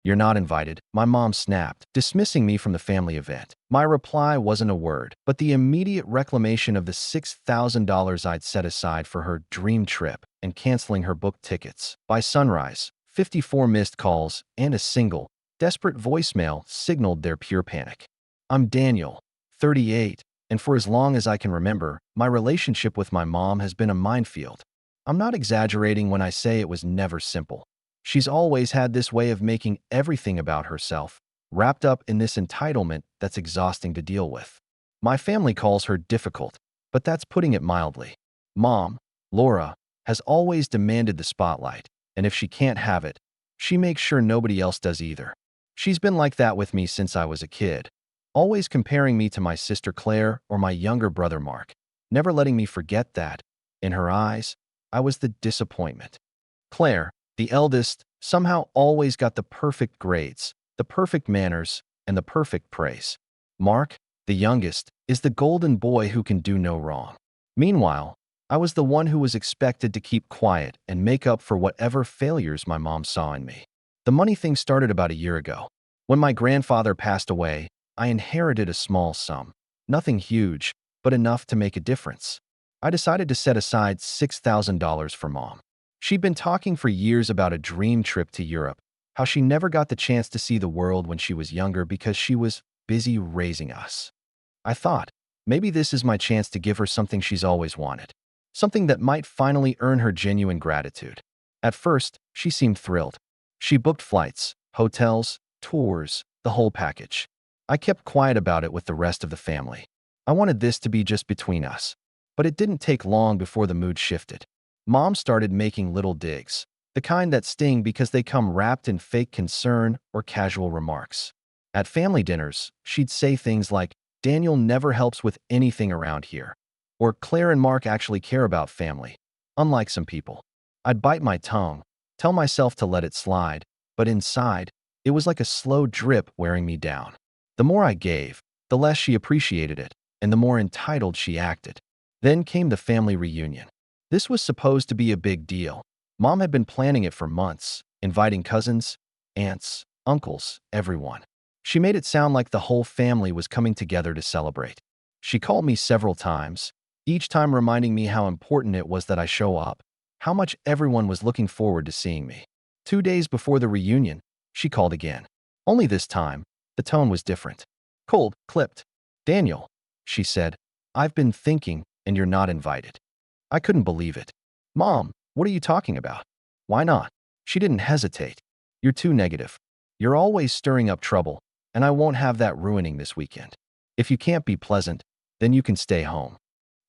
"You're not invited," my mom snapped, dismissing me from the family event. My reply wasn't a word, but the immediate reclamation of the $6,000 I'd set aside for her dream trip and canceling her booked tickets. By sunrise, 54 missed calls and a single, desperate voicemail signaled their pure panic. I'm Daniel, 38, and for as long as I can remember, my relationship with my mom has been a minefield. I'm not exaggerating when I say it was never simple. She's always had this way of making everything about herself, wrapped up in this entitlement that's exhausting to deal with. My family calls her difficult, but that's putting it mildly. Mom, Laura, has always demanded the spotlight, and if she can't have it, she makes sure nobody else does either. She's been like that with me since I was a kid, always comparing me to my sister Claire or my younger brother Mark, never letting me forget that, in her eyes, I was the disappointment. Claire, the eldest, somehow always got the perfect grades, the perfect manners, and the perfect praise. Mark, the youngest, is the golden boy who can do no wrong. Meanwhile, I was the one who was expected to keep quiet and make up for whatever failures my mom saw in me. The money thing started about a year ago. When my grandfather passed away, I inherited a small sum. Nothing huge, but enough to make a difference. I decided to set aside $6,000 for Mom. She'd been talking for years about a dream trip to Europe, how she never got the chance to see the world when she was younger because she was busy raising us. I thought, maybe this is my chance to give her something she's always wanted, something that might finally earn her genuine gratitude. At first, she seemed thrilled. She booked flights, hotels, tours, the whole package. I kept quiet about it with the rest of the family. I wanted this to be just between us. But it didn't take long before the mood shifted. Mom started making little digs, the kind that sting because they come wrapped in fake concern or casual remarks. At family dinners, she'd say things like, "Daniel never helps with anything around here," or "Claire and Mark actually care about family, unlike some people." I'd bite my tongue, tell myself to let it slide, but inside, it was like a slow drip wearing me down. The more I gave, the less she appreciated it, and the more entitled she acted. Then came the family reunion. This was supposed to be a big deal. Mom had been planning it for months, inviting cousins, aunts, uncles, everyone. She made it sound like the whole family was coming together to celebrate. She called me several times, each time reminding me how important it was that I show up, how much everyone was looking forward to seeing me. 2 days before the reunion, she called again. Only this time, the tone was different. Cold, clipped. "Daniel," she said, "I've been thinking, and you're not invited." I couldn't believe it. "Mom, what are you talking about? Why not?" She didn't hesitate. "You're too negative. You're always stirring up trouble, and I won't have that ruining this weekend. If you can't be pleasant, then you can stay home."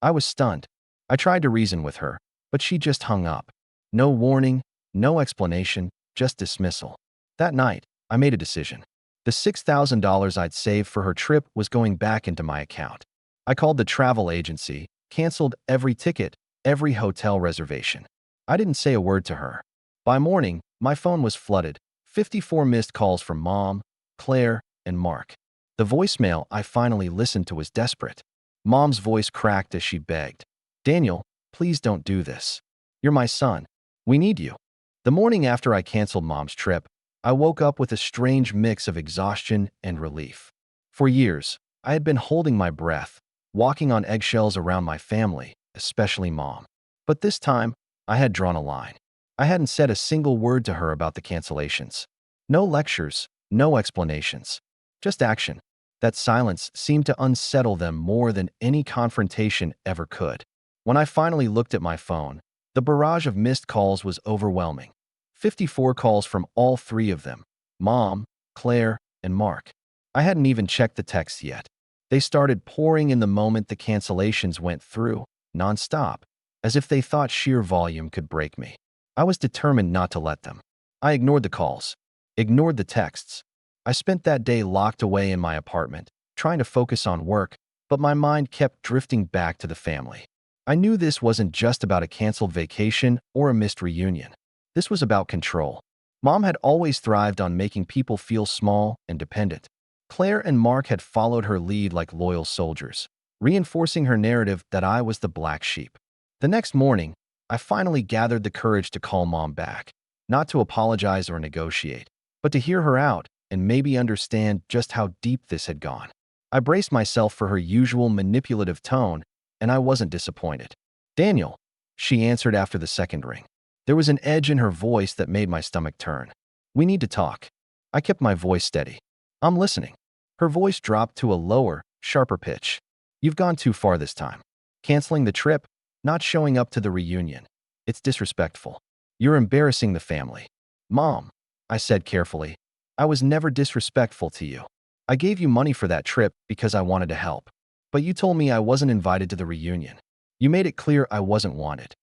I was stunned. I tried to reason with her, but she just hung up. No warning, no explanation, just dismissal. That night, I made a decision. The $6,000 I'd saved for her trip was going back into my account. I called the travel agency, canceled every ticket, every hotel reservation. I didn't say a word to her. By morning, my phone was flooded. 54 missed calls from Mom, Claire, and Mark. The voicemail I finally listened to was desperate. Mom's voice cracked as she begged, "Daniel, please don't do this. You're my son. We need you." The morning after I canceled Mom's trip, I woke up with a strange mix of exhaustion and relief. For years, I had been holding my breath, walking on eggshells around my family, especially Mom. But this time, I had drawn a line. I hadn't said a single word to her about the cancellations. No lectures, no explanations, just action. That silence seemed to unsettle them more than any confrontation ever could. When I finally looked at my phone, the barrage of missed calls was overwhelming. 54 calls from all three of them, Mom, Claire, and Mark. I hadn't even checked the texts yet. They started pouring in the moment the cancellations went through, nonstop, as if they thought sheer volume could break me. I was determined not to let them. I ignored the calls, ignored the texts. I spent that day locked away in my apartment, trying to focus on work, but my mind kept drifting back to the family. I knew this wasn't just about a canceled vacation or a missed reunion. This was about control. Mom had always thrived on making people feel small and dependent. Claire and Mark had followed her lead like loyal soldiers, reinforcing her narrative that I was the black sheep. The next morning, I finally gathered the courage to call Mom back, not to apologize or negotiate, but to hear her out and maybe understand just how deep this had gone. I braced myself for her usual manipulative tone, and I wasn't disappointed. "Daniel," she answered after the second ring. There was an edge in her voice that made my stomach turn. "We need to talk." I kept my voice steady. "I'm listening." Her voice dropped to a lower, sharper pitch. "You've gone too far this time. Canceling the trip, not showing up to the reunion. It's disrespectful. You're embarrassing the family." "Mom," I said carefully, "I was never disrespectful to you. I gave you money for that trip because I wanted to help. But you told me I wasn't invited to the reunion. You made it clear I wasn't wanted."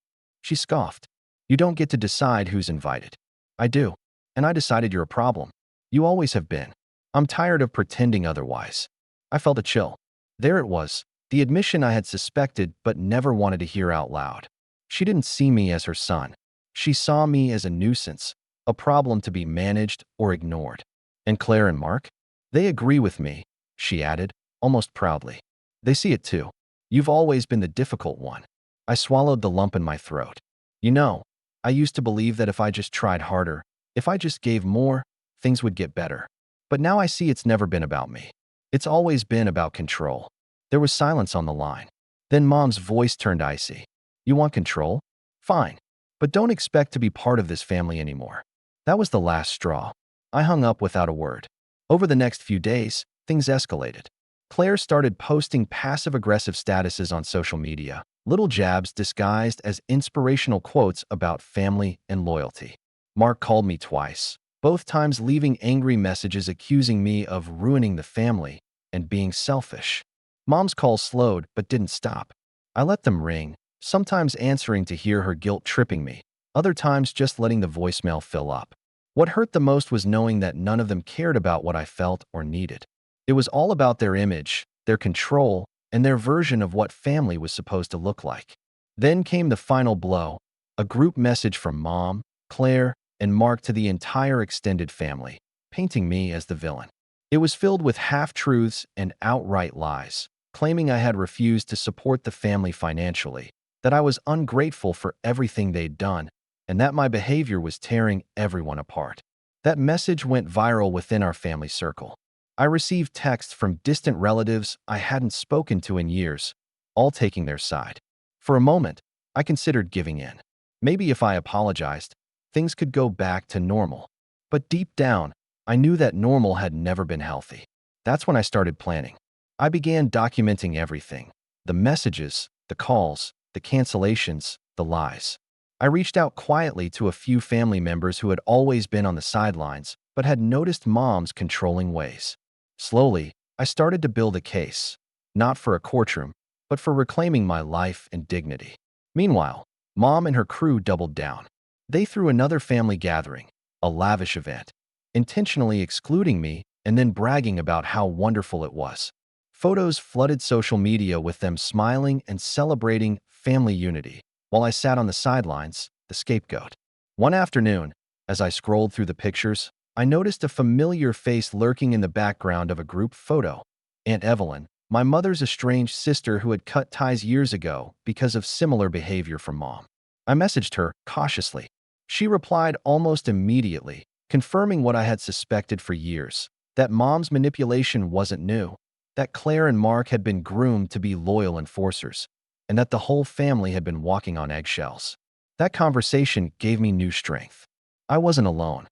She scoffed. "You don't get to decide who's invited." "I do. And I decided you're a problem. You always have been. I'm tired of pretending otherwise." I felt a chill. There it was, the admission I had suspected but never wanted to hear out loud. She didn't see me as her son. She saw me as a nuisance, a problem to be managed or ignored. "And Claire and Mark? They agree with me," she added, almost proudly. "They see it too. You've always been the difficult one." I swallowed the lump in my throat. You know, I used to believe that if I just tried harder, if I just gave more, things would get better. But now I see it's never been about me. It's always been about control. There was silence on the line. Then Mom's voice turned icy. "You want control? Fine. But don't expect to be part of this family anymore." That was the last straw. I hung up without a word. Over the next few days, things escalated. Claire started posting passive-aggressive statuses on social media, little jabs disguised as inspirational quotes about family and loyalty. Mark called me twice, both times leaving angry messages accusing me of ruining the family and being selfish. Mom's calls slowed but didn't stop. I let them ring, sometimes answering to hear her guilt tripping me, other times just letting the voicemail fill up. What hurt the most was knowing that none of them cared about what I felt or needed. It was all about their image, their control, and their version of what family was supposed to look like. Then came the final blow, a group message from Mom, Claire, and Mark to the entire extended family, painting me as the villain. It was filled with half-truths and outright lies, claiming I had refused to support the family financially, that I was ungrateful for everything they'd done, and that my behavior was tearing everyone apart. That message went viral within our family circle. I received texts from distant relatives I hadn't spoken to in years, all taking their side. For a moment, I considered giving in. Maybe if I apologized, things could go back to normal. But deep down, I knew that normal had never been healthy. That's when I started planning. I began documenting everything: the messages, the calls, the cancellations, the lies. I reached out quietly to a few family members who had always been on the sidelines but had noticed Mom's controlling ways. Slowly, I started to build a case, not for a courtroom, but for reclaiming my life and dignity. Meanwhile, Mom and her crew doubled down. They threw another family gathering, a lavish event, intentionally excluding me and then bragging about how wonderful it was. Photos flooded social media with them smiling and celebrating family unity, while I sat on the sidelines, the scapegoat. One afternoon, as I scrolled through the pictures, I noticed a familiar face lurking in the background of a group photo. Aunt Evelyn, my mother's estranged sister who had cut ties years ago because of similar behavior from Mom. I messaged her cautiously. She replied almost immediately, confirming what I had suspected for years, that Mom's manipulation wasn't new, that Claire and Mark had been groomed to be loyal enforcers, and that the whole family had been walking on eggshells. That conversation gave me new strength. I wasn't alone.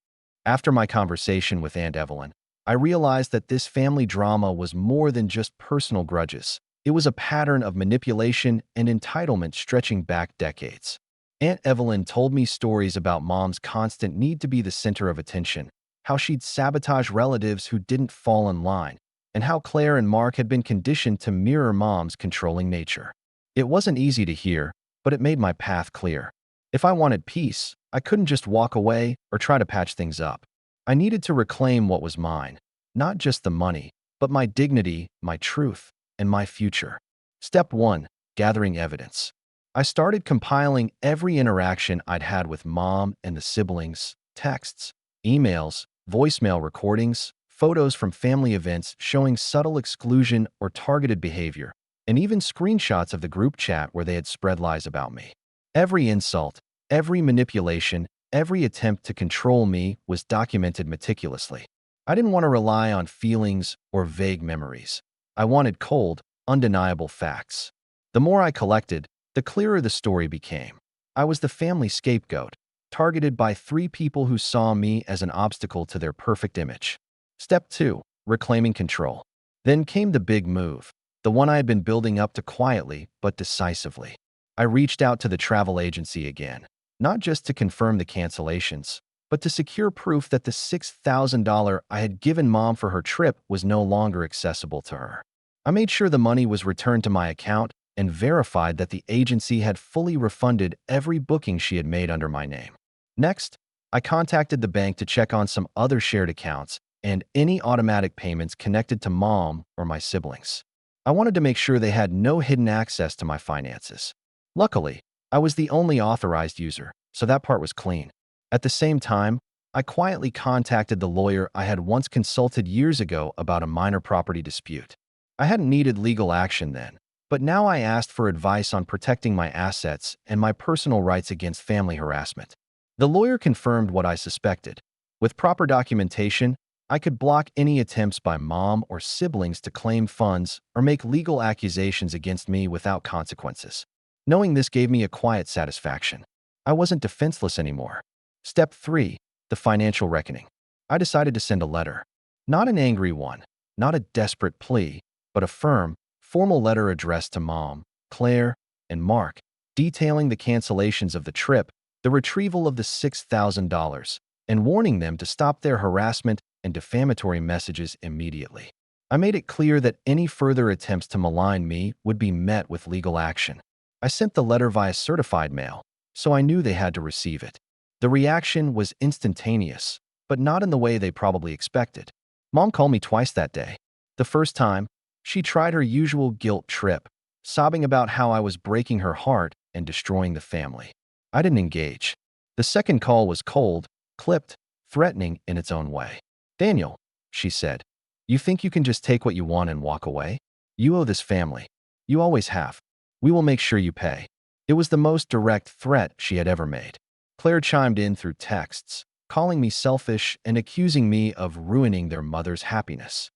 After my conversation with Aunt Evelyn, I realized that this family drama was more than just personal grudges. It was a pattern of manipulation and entitlement stretching back decades. Aunt Evelyn told me stories about Mom's constant need to be the center of attention, how she'd sabotage relatives who didn't fall in line, and how Claire and Mark had been conditioned to mirror Mom's controlling nature. It wasn't easy to hear, but it made my path clear. If I wanted peace, I couldn't just walk away or try to patch things up. I needed to reclaim what was mine, not just the money, but my dignity, my truth, and my future. Step 1. Gathering evidence. I started compiling every interaction I'd had with Mom and the siblings: texts, emails, voicemail recordings, photos from family events showing subtle exclusion or targeted behavior, and even screenshots of the group chat where they had spread lies about me. Every insult, every manipulation, every attempt to control me was documented meticulously. I didn't want to rely on feelings or vague memories. I wanted cold, undeniable facts. The more I collected, the clearer the story became. I was the family scapegoat, targeted by three people who saw me as an obstacle to their perfect image. Step 2. Reclaiming control. Then came the big move, the one I had been building up to quietly but decisively. I reached out to the travel agency again, not just to confirm the cancellations, but to secure proof that the $6,000 I had given Mom for her trip was no longer accessible to her. I made sure the money was returned to my account and verified that the agency had fully refunded every booking she had made under my name. Next, I contacted the bank to check on some other shared accounts and any automatic payments connected to Mom or my siblings. I wanted to make sure they had no hidden access to my finances. Luckily, I was the only authorized user, so that part was clean. At the same time, I quietly contacted the lawyer I had once consulted years ago about a minor property dispute. I hadn't needed legal action then, but now I asked for advice on protecting my assets and my personal rights against family harassment. The lawyer confirmed what I suspected. With proper documentation, I could block any attempts by Mom or siblings to claim funds or make legal accusations against me without consequences. Knowing this gave me a quiet satisfaction. I wasn't defenseless anymore. Step 3. The financial reckoning. I decided to send a letter. Not an angry one, not a desperate plea, but a firm, formal letter addressed to Mom, Claire, and Mark, detailing the cancellations of the trip, the retrieval of the $6,000, and warning them to stop their harassment and defamatory messages immediately. I made it clear that any further attempts to malign me would be met with legal action. I sent the letter via certified mail, so I knew they had to receive it. The reaction was instantaneous, but not in the way they probably expected. Mom called me twice that day. The first time, she tried her usual guilt trip, sobbing about how I was breaking her heart and destroying the family. I didn't engage. The second call was cold, clipped, threatening in its own way. "Daniel," she said, "you think you can just take what you want and walk away? You owe this family. You always have. We will make sure you pay." It was the most direct threat she had ever made. Claire chimed in through texts, calling me selfish and accusing me of ruining their mother's happiness.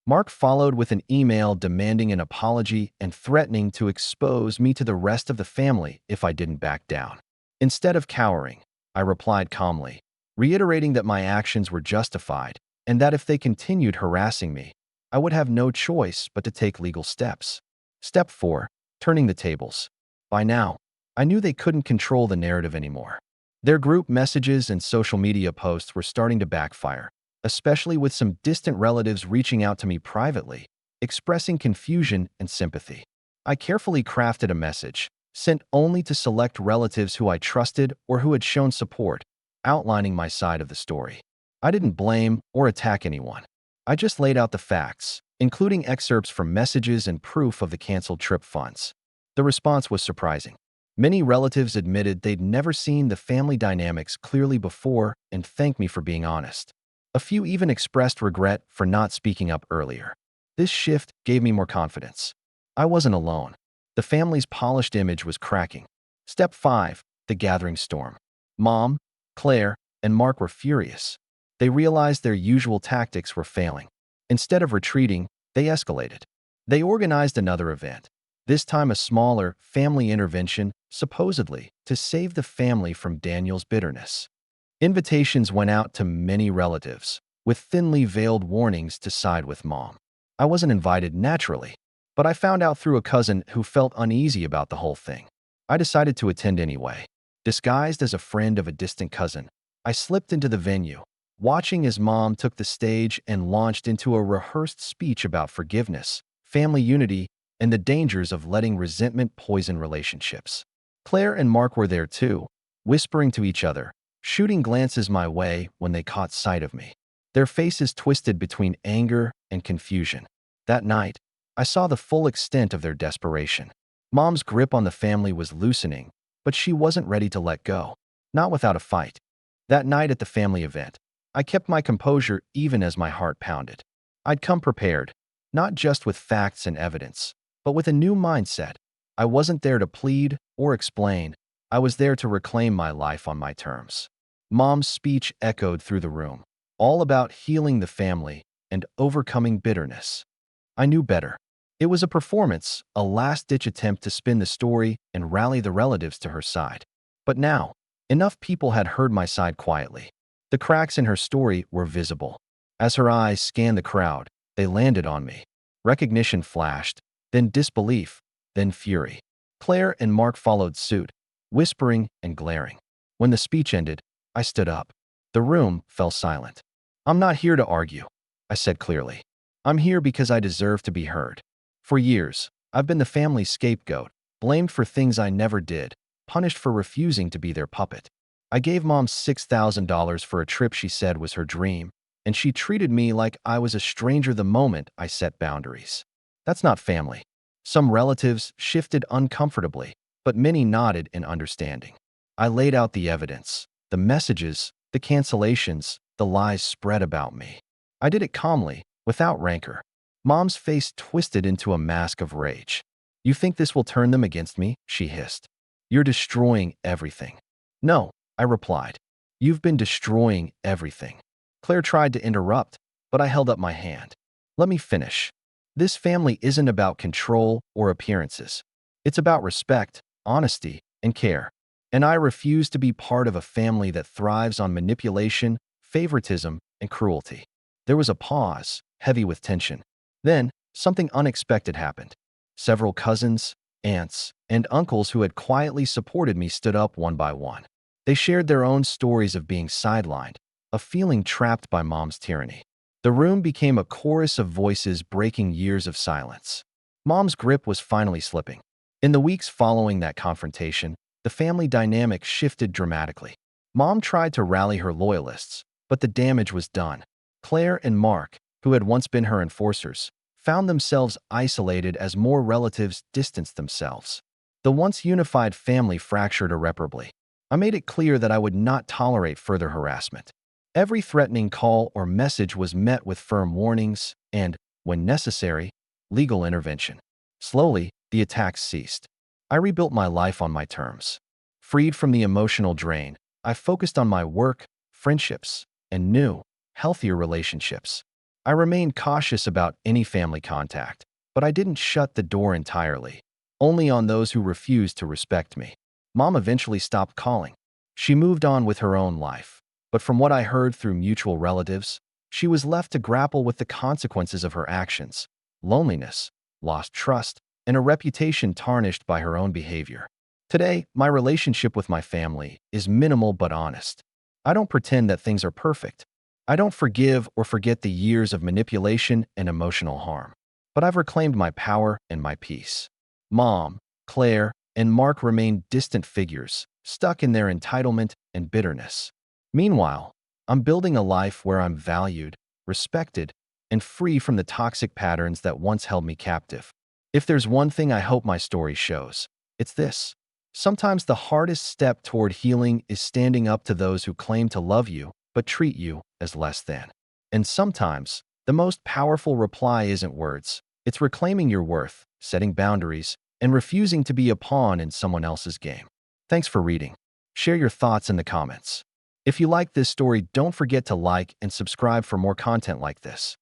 Mark followed with an email demanding an apology and threatening to expose me to the rest of the family if I didn't back down. Instead of cowering, I replied calmly, reiterating that my actions were justified and that if they continued harassing me, I would have no choice but to take legal steps. Step 4. Turning the tables. By now, I knew they couldn't control the narrative anymore. Their group messages and social media posts were starting to backfire, especially with some distant relatives reaching out to me privately, expressing confusion and sympathy. I carefully crafted a message, sent only to select relatives who I trusted or who had shown support, outlining my side of the story. I didn't blame or attack anyone. I just laid out the facts, including excerpts from messages and proof of the canceled trip funds. The response was surprising. Many relatives admitted they'd never seen the family dynamics clearly before and thanked me for being honest. A few even expressed regret for not speaking up earlier. This shift gave me more confidence. I wasn't alone. The family's polished image was cracking. Step 5. The gathering storm. Mom, Claire, and Mark were furious. They realized their usual tactics were failing. Instead of retreating, they escalated. They organized another event, this time a smaller, family intervention, supposedly to save the family from Daniel's bitterness. Invitations went out to many relatives, with thinly veiled warnings to side with Mom. I wasn't invited naturally, but I found out through a cousin who felt uneasy about the whole thing. I decided to attend anyway. Disguised as a friend of a distant cousin, I slipped into the venue, watching as Mom took the stage and launched into a rehearsed speech about forgiveness, family unity, and the dangers of letting resentment poison relationships. Claire and Mark were there too, whispering to each other, shooting glances my way when they caught sight of me. Their faces twisted between anger and confusion. That night, I saw the full extent of their desperation. Mom's grip on the family was loosening, but she wasn't ready to let go. Not without a fight. That night at the family event, I kept my composure even as my heart pounded. I'd come prepared, not just with facts and evidence, but with a new mindset. I wasn't there to plead or explain. I was there to reclaim my life on my terms. Mom's speech echoed through the room, all about healing the family and overcoming bitterness. I knew better. It was a performance, a last-ditch attempt to spin the story and rally the relatives to her side. But now, enough people had heard my side quietly. The cracks in her story were visible. As her eyes scanned the crowd, they landed on me. Recognition flashed, then disbelief, then fury. Claire and Mark followed suit, whispering and glaring. When the speech ended, I stood up. The room fell silent. "I'm not here to argue," I said clearly. "I'm here because I deserve to be heard. For years, I've been the family's scapegoat, blamed for things I never did, punished for refusing to be their puppet. I gave Mom $6,000 for a trip she said was her dream, and she treated me like I was a stranger the moment I set boundaries. That's not family." Some relatives shifted uncomfortably, but many nodded in understanding. I laid out the evidence, the messages, the cancellations, the lies spread about me. I did it calmly, without rancor. Mom's face twisted into a mask of rage. "You think this will turn them against me?" she hissed. "You're destroying everything." "No," I replied. "You've been destroying everything." Claire tried to interrupt, but I held up my hand. "Let me finish. This family isn't about control or appearances. It's about respect, honesty, and care. And I refuse to be part of a family that thrives on manipulation, favoritism, and cruelty." There was a pause, heavy with tension. Then, something unexpected happened. Several cousins, aunts, and uncles who had quietly supported me stood up one by one. They shared their own stories of being sidelined, of feeling trapped by Mom's tyranny. The room became a chorus of voices breaking years of silence. Mom's grip was finally slipping. In the weeks following that confrontation, the family dynamic shifted dramatically. Mom tried to rally her loyalists, but the damage was done. Claire and Mark, who had once been her enforcers, found themselves isolated as more relatives distanced themselves. The once unified family fractured irreparably. I made it clear that I would not tolerate further harassment. Every threatening call or message was met with firm warnings and, when necessary, legal intervention. Slowly, the attacks ceased. I rebuilt my life on my terms. Freed from the emotional drain, I focused on my work, friendships, and new, healthier relationships. I remained cautious about any family contact, but I didn't shut the door entirely, only on those who refused to respect me. Mom eventually stopped calling. She moved on with her own life, but from what I heard through mutual relatives, she was left to grapple with the consequences of her actions: loneliness, lost trust, and a reputation tarnished by her own behavior. Today, my relationship with my family is minimal but honest. I don't pretend that things are perfect. I don't forgive or forget the years of manipulation and emotional harm. But I've reclaimed my power and my peace. Mom, Claire, and Mark remain distant figures, stuck in their entitlement and bitterness. Meanwhile, I'm building a life where I'm valued, respected, and free from the toxic patterns that once held me captive. If there's one thing I hope my story shows, it's this. Sometimes the hardest step toward healing is standing up to those who claim to love you but treat you as less than. And sometimes, the most powerful reply isn't words. It's reclaiming your worth, setting boundaries, and refusing to be a pawn in someone else's game. Thanks for reading. Share your thoughts in the comments. If you like this story, don't forget to like and subscribe for more content like this.